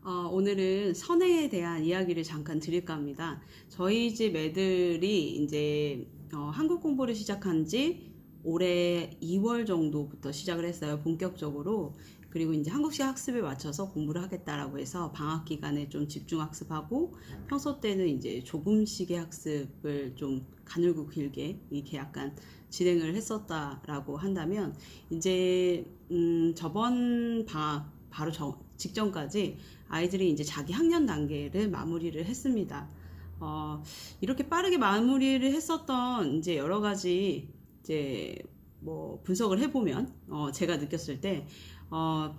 오늘은 선행에 대한 이야기를 잠깐 드릴까 합니다. 저희 집 애들이 이제 한국 공부를 시작한 지 올해 2월 정도부터 시작을 했어요. 본격적으로. 그리고 이제 한국식 학습에 맞춰서 공부를 하겠다라고 해서 방학 기간에 좀 집중 학습하고 평소 때는 이제 조금씩의 학습을 좀 가늘고 길게 이렇게 약간 진행을 했었다라고 한다면 이제 저번 방학 바로 직전까지 아이들이 이제 자기 학년 단계를 마무리를 했습니다. 이렇게 빠르게 마무리를 했었던 이제 여러 가지 이제 뭐 분석을 해보면 제가 느꼈을 때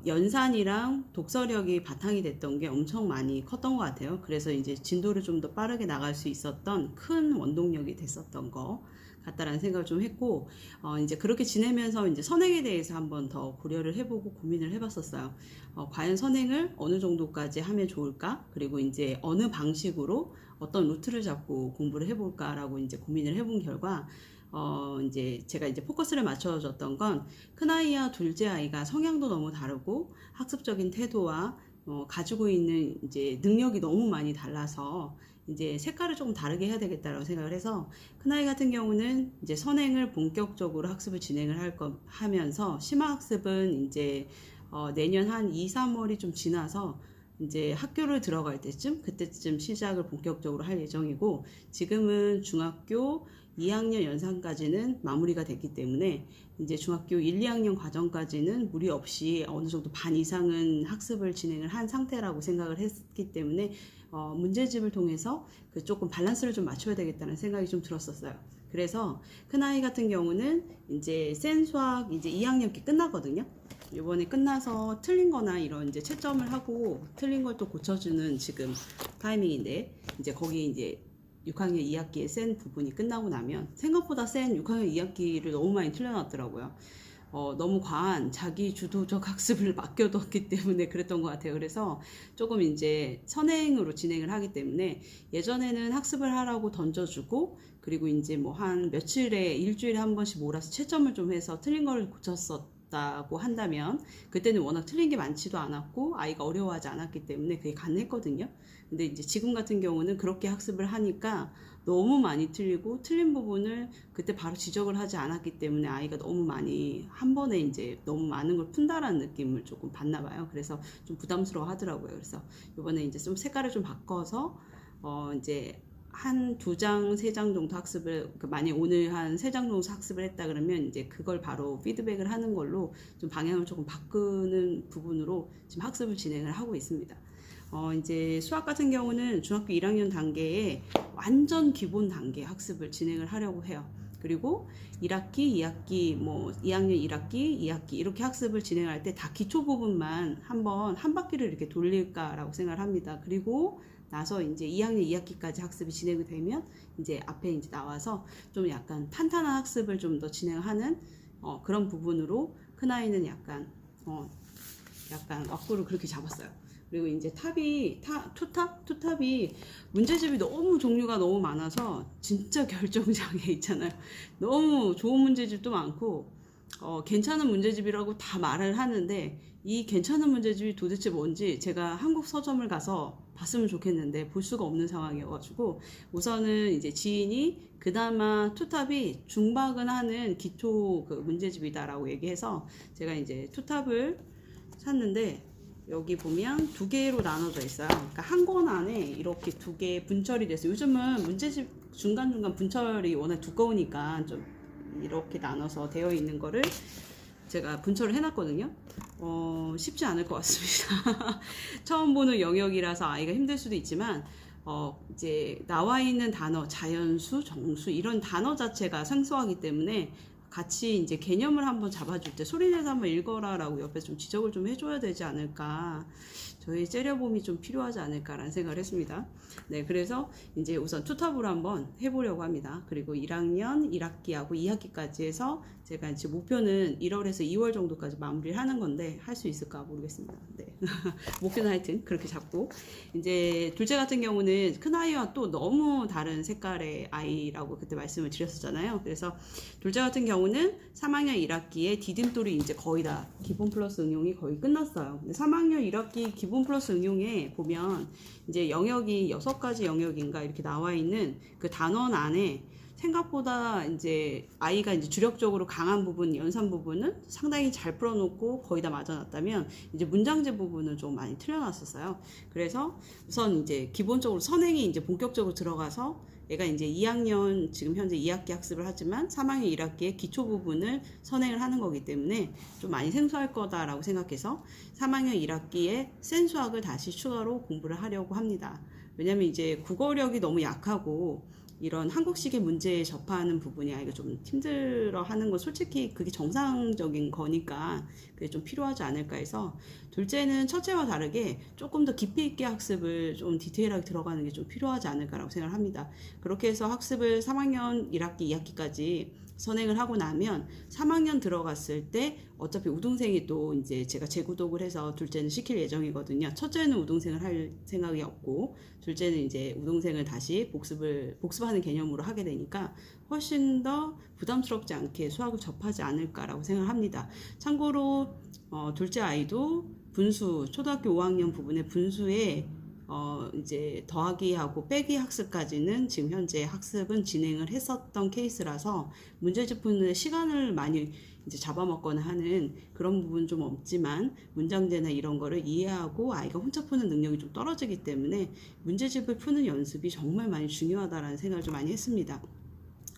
연산이랑 독서력이 바탕이 됐던 게 엄청 많이 컸던 것 같아요. 그래서 이제 진도를 좀 더 빠르게 나갈 수 있었던 큰 원동력이 됐었던 것 같다라는 생각을 좀 했고, 이제 그렇게 지내면서 이제 선행에 대해서 한번 더 고려를 해보고 고민을 해봤었어요. 과연 선행을 어느 정도까지 하면 좋을까? 그리고 이제 어느 방식으로 어떤 루트를 잡고 공부를 해볼까라고 이제 고민을 해본 결과, 이제 제가 이제 포커스를 맞춰줬던 건 큰아이와 둘째 아이가 성향도 너무 다르고 학습적인 태도와 가지고 있는 이제 능력이 너무 많이 달라서 이제 색깔을 조금 다르게 해야 되겠다라고 생각을 해서 큰아이 같은 경우는 이제 선행을 본격적으로 학습을 진행을 하면서 심화학습은 이제 내년 한 2, 3월이 좀 지나서 이제 학교를 들어갈 때쯤 그때쯤 시작을 본격적으로 할 예정이고, 지금은 중학교 2학년 연산까지는 마무리가 됐기 때문에 이제 중학교 1, 2학년 과정까지는 무리 없이 어느 정도 반 이상은 학습을 진행을 한 상태라고 생각을 했기 때문에 문제집을 통해서 그 조금 밸런스를 좀 맞춰야 되겠다는 생각이 좀 들었었어요. 그래서 큰아이 같은 경우는 이제 센 수학 이제 2학년기 끝나거든요. 이번에 끝나서 틀린 거나 이런 이제 채점을 하고 틀린 걸 또 고쳐주는 지금 타이밍인데, 이제 거기 이제 6학년 2학기의 센 부분이 끝나고 나면 생각보다 센 6학년 2학기를 너무 많이 틀려놨더라고요. 너무 과한 자기 주도적 학습을 맡겨뒀기 때문에 그랬던 것 같아요. 그래서 조금 이제 선행으로 진행을 하기 때문에 예전에는 학습을 하라고 던져주고, 그리고 이제 뭐 한 며칠에 일주일에 한 번씩 몰아서 채점을 좀 해서 틀린 걸 고쳤었다고 한다면, 그때는 워낙 틀린 게 많지도 않았고 아이가 어려워하지 않았기 때문에 그게 가능했거든요. 근데 이제 지금 같은 경우는 그렇게 학습을 하니까 너무 많이 틀리고 틀린 부분을 그때 바로 지적을 하지 않았기 때문에 아이가 너무 많이 한 번에 이제 너무 많은 걸 푼다라는 느낌을 조금 받나 봐요. 그래서 좀 부담스러워 하더라고요. 그래서 이번에 이제 좀 색깔을 좀 바꿔서 이제 한 2장, 3장 정도 학습을, 만약 오늘 한 3장 정도 학습을 했다 그러면 이제 그걸 바로 피드백을 하는 걸로 좀 방향을 조금 바꾸는 부분으로 지금 학습을 진행을 하고 있습니다. 이제 수학 같은 경우는 중학교 1학년 단계에 완전 기본 단계 학습을 진행을 하려고 해요. 그리고 1학기, 2학기, 뭐 2학년 1학기, 2학기 이렇게 학습을 진행할 때 다 기초 부분만 한번 한 바퀴를 이렇게 돌릴까라고 생각을 합니다. 그리고 나서 이제 2학년 2학기까지 학습이 진행이 되면 이제 앞에 이제 나와서 좀 약간 탄탄한 학습을 좀 더 진행하는 그런 부분으로 큰아이는 약간 왁구를 그렇게 잡았어요. 그리고 이제 투탑이 문제집이 너무 종류가 너무 많아서 진짜 결정장애 있잖아요. 너무 좋은 문제집도 많고 괜찮은 문제집이라고 다 말을 하는데 이 괜찮은 문제집이 도대체 뭔지 제가 한국 서점을 가서 봤으면 좋겠는데 볼 수가 없는 상황이어가지고, 우선은 이제 지인이 그나마 투탑이 중박은 하는 기초 그 문제집이다라고 얘기해서 제가 이제 투탑을 샀는데, 여기 보면 2개로 나눠져 있어요. 그러니까 한 권 안에 이렇게 2개 분철이 됐어요. 요즘은 문제집 중간중간 분철이 워낙 두꺼우니까 좀 이렇게 나눠서 되어 있는 거를 제가 분철을 해놨거든요. 쉽지 않을 것 같습니다. 처음 보는 영역이라서 아이가 힘들 수도 있지만 이제 나와 있는 단어, 자연수, 정수 이런 단어 자체가 생소하기 때문에 같이 이제 개념을 한번 잡아줄 때 소리내서 한번 읽어라라고 옆에 좀 지적을 좀 해줘야 되지 않을까, 저희 째려봄이 좀 필요하지 않을까라는 생각을 했습니다. 네, 그래서 이제 우선 투탑으로 한번 해보려고 합니다. 그리고 1학년 1학기하고 2학기까지 해서 제가 이제 목표는 1월에서 2월 정도까지 마무리를 하는 건데 할 수 있을까 모르겠습니다. 네. 목표는 하여튼 그렇게 잡고, 이제 둘째 같은 경우는 큰 아이와 또 너무 다른 색깔의 아이라고 그때 말씀을 드렸었잖아요. 그래서 둘째 같은 경우 경우는 3학년 1학기에 디딤돌이 이제 거의 다 기본 플러스 응용이 거의 끝났어요. 근데 3학년 1학기 기본 플러스 응용에 보면 이제 영역이 6가지 영역인가 이렇게 나와 있는 그 단원 안에 생각보다 이제 아이가 이제 주력적으로 강한 부분, 연산 부분은 상당히 잘 풀어놓고 거의 다 맞아놨다면 이제 문장제 부분은 좀 많이 틀려놨었어요. 그래서 우선 이제 기본적으로 선행이 이제 본격적으로 들어가서 얘가 이제 2학년 지금 현재 2학기 학습을 하지만 3학년 1학기에 기초 부분을 선행을 하는 거기 때문에 좀 많이 생소할 거다라고 생각해서 3학년 1학기에 센수학을 다시 추가로 공부를 하려고 합니다. 왜냐면 이제 국어력이 너무 약하고 이런 한국식의 문제에 접하는 부분이 아이가 좀 힘들어 하는 건 솔직히 그게 정상적인 거니까 그게 좀 필요하지 않을까 해서 둘째는 첫째와 다르게 조금 더 깊이 있게 학습을 좀 디테일하게 들어가는 게 좀 필요하지 않을까라고 생각을 합니다. 그렇게 해서 학습을 3학년 1학기, 2학기까지 선행을 하고 나면 3학년 들어갔을 때 어차피 우등생이 또 이제 제가 재구독을 해서 둘째는 시킬 예정이거든요. 첫째는 우등생을 할 생각이 없고 둘째는 이제 우등생을 다시 복습하는 개념으로 하게 되니까 훨씬 더 부담스럽지 않게 수학을 접하지 않을까라고 생각합니다. 참고로 둘째 아이도 분수 초등학교 5학년 부분의 분수에 이제 더하기하고 빼기 학습까지는 지금 현재 학습은 진행을 했었던 케이스라서 문제집 푸는 시간을 많이 이제 잡아먹거나 하는 그런 부분 좀 없지만 문장제나 이런 거를 이해하고 아이가 혼자 푸는 능력이 좀 떨어지기 때문에 문제집을 푸는 연습이 정말 많이 중요하다라는 생각을 좀 많이 했습니다.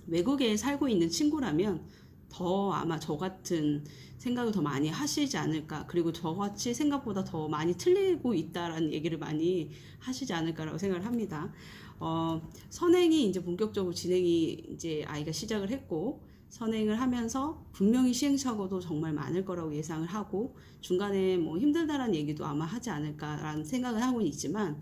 외국에 살고 있는 친구라면 더 아마 저 같은 생각을 더 많이 하시지 않을까, 그리고 저같이 생각보다 더 많이 틀리고 있다라는 얘기를 많이 하시지 않을까라고 생각을 합니다. 선행이 이제 본격적으로 진행이 이제 아이가 시작을 했고 선행을 하면서 분명히 시행착오도 정말 많을 거라고 예상을 하고 중간에 뭐 힘들다라는 얘기도 아마 하지 않을까라는 생각을 하고 있지만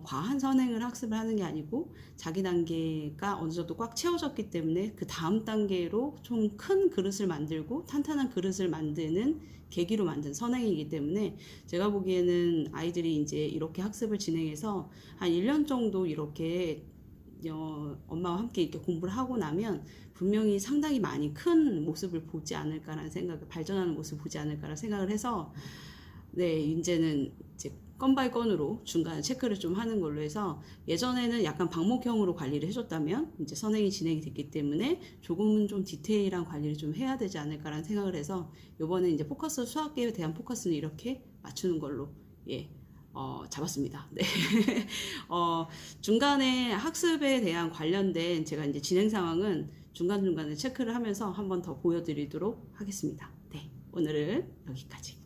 과한 선행을 학습을 하는 게 아니고 자기 단계가 어느 정도 꽉 채워졌기 때문에 그 다음 단계로 좀 큰 그릇을 만들고 탄탄한 그릇을 만드는 계기로 만든 선행이기 때문에 제가 보기에는 아이들이 이제 이렇게 학습을 진행해서 한 1년 정도 이렇게 엄마와 함께 이렇게 공부를 하고 나면 분명히 상당히 많이 큰 모습을 보지 않을까라는 생각을, 발전하는 모습을 보지 않을까라는 생각을 해서 네, 이제는 이제 건 바이 건으로 중간에 체크를 좀 하는 걸로 해서 예전에는 약간 방목형으로 관리를 해줬다면 이제 선행이 진행이 됐기 때문에 조금은 좀 디테일한 관리를 좀 해야 되지 않을까라는 생각을 해서 요번에 이제 포커스 수학계에 대한 포커스는 이렇게 맞추는 걸로 잡았습니다. 네. 중간에 학습에 대한 관련된 제가 이제 진행 상황은 중간중간에 체크를 하면서 한 번 더 보여드리도록 하겠습니다. 네. 오늘은 여기까지.